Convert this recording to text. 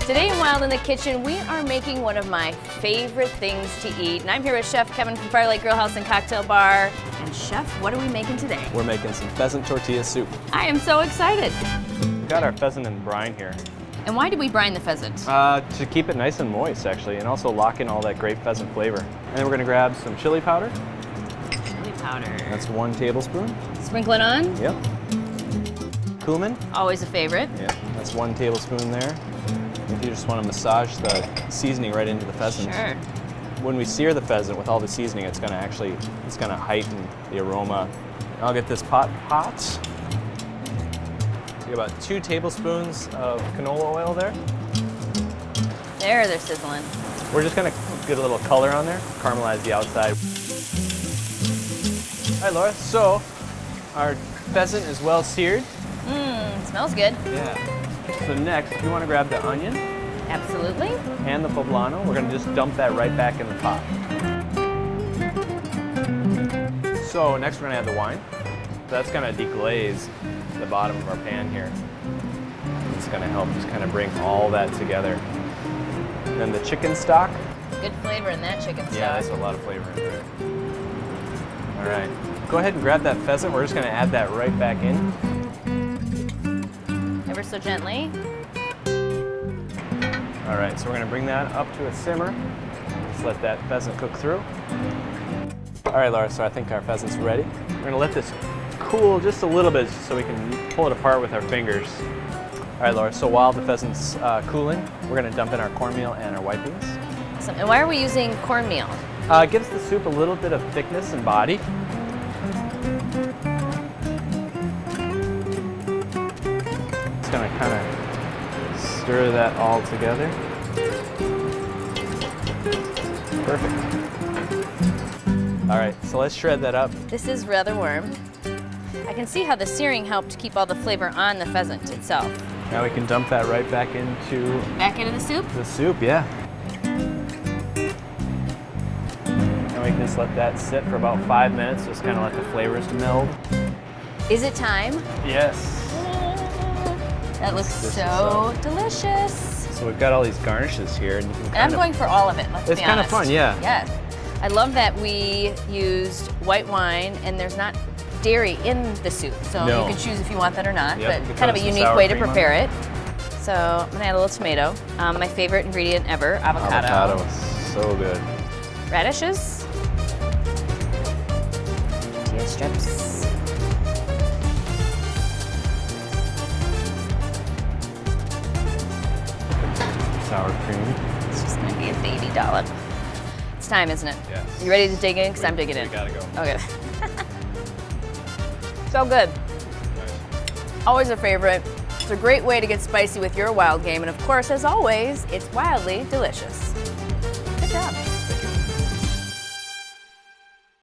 Today in Wild in the Kitchen, we are making one of my favorite things to eat. And I'm here with Chef Kevin from Firelight Grillhouse and Cocktail Bar. And Chef, what are we making today? We're making some pheasant tortilla soup. I am so excited. We've got our pheasant in brine here. And why do we brine the pheasant? To keep it nice and moist, actually, and also lock in all that great pheasant flavor. And then we're gonna grab some chili powder. Chili powder. That's 1 tablespoon. Sprinkle it on. Yep. Cumin. Always a favorite. Yeah, that's 1 tablespoon there. If you just want to massage the seasoning right into the pheasant. Sure. When we sear the pheasant with all the seasoning, it's gonna heighten the aroma. I'll get this pot hot. So you got about 2 tablespoons of canola oil there. There, they're sizzling. We're just gonna get a little color on there, caramelize the outside. All right, Laura, so our pheasant is well seared. Smells good. Yeah. So next, if you want to grab the onion Absolutely. and the poblano, we're gonna just dump that right back in the pot. So next we're gonna add the wine. That's gonna deglaze the bottom of our pan here. It's gonna help just kind of bring all that together. And then the chicken stock. Good flavor in that chicken stock. Yeah, that's a lot of flavor in there. All right, go ahead and grab that pheasant. We're just gonna add that right back in. Ever so gently. All right, so we're gonna bring that up to a simmer. Just let that pheasant cook through. All right, Laura, so I think our pheasant's ready. We're gonna let this cool just a little bit so we can pull it apart with our fingers. All right, Laura, so while the pheasant's cooling, we're gonna dump in our cornmeal and our white beans. Awesome. And why are we using cornmeal? It gives the soup a little bit of thickness and body. Just gonna kind of stir that all together. Perfect. All right, so let's shred that up. This is rather warm. I can see how the searing helped keep all the flavor on the pheasant itself. Now we can dump that right back into Back into the soup? the soup, yeah. And we can just let that sit for about 5 minutes, just kind of let the flavors meld. Is it time? Yes. That looks This is, so delicious. So we've got all these garnishes here, and you can And I'm going for all of it, let's be honest. It's kind of fun, yeah. Yes. I love that we used white wine and there's not dairy in the soup. So No. you can choose if you want that or not, Yep, you but can kind of throw a some unique sour way to cream on prepare it. So I'm gonna add a little tomato. My favorite ingredient ever, avocado. Avocado is so good. Radishes. Tortilla strips. Sour cream. It's just gonna be a baby dollop. It's time, isn't it? Yes. You ready to dig in? Because I'm digging in. We gotta go. Okay. So good. Always a favorite. It's a great way to get spicy with your wild game. And of course, as always, it's wildly delicious. Good job.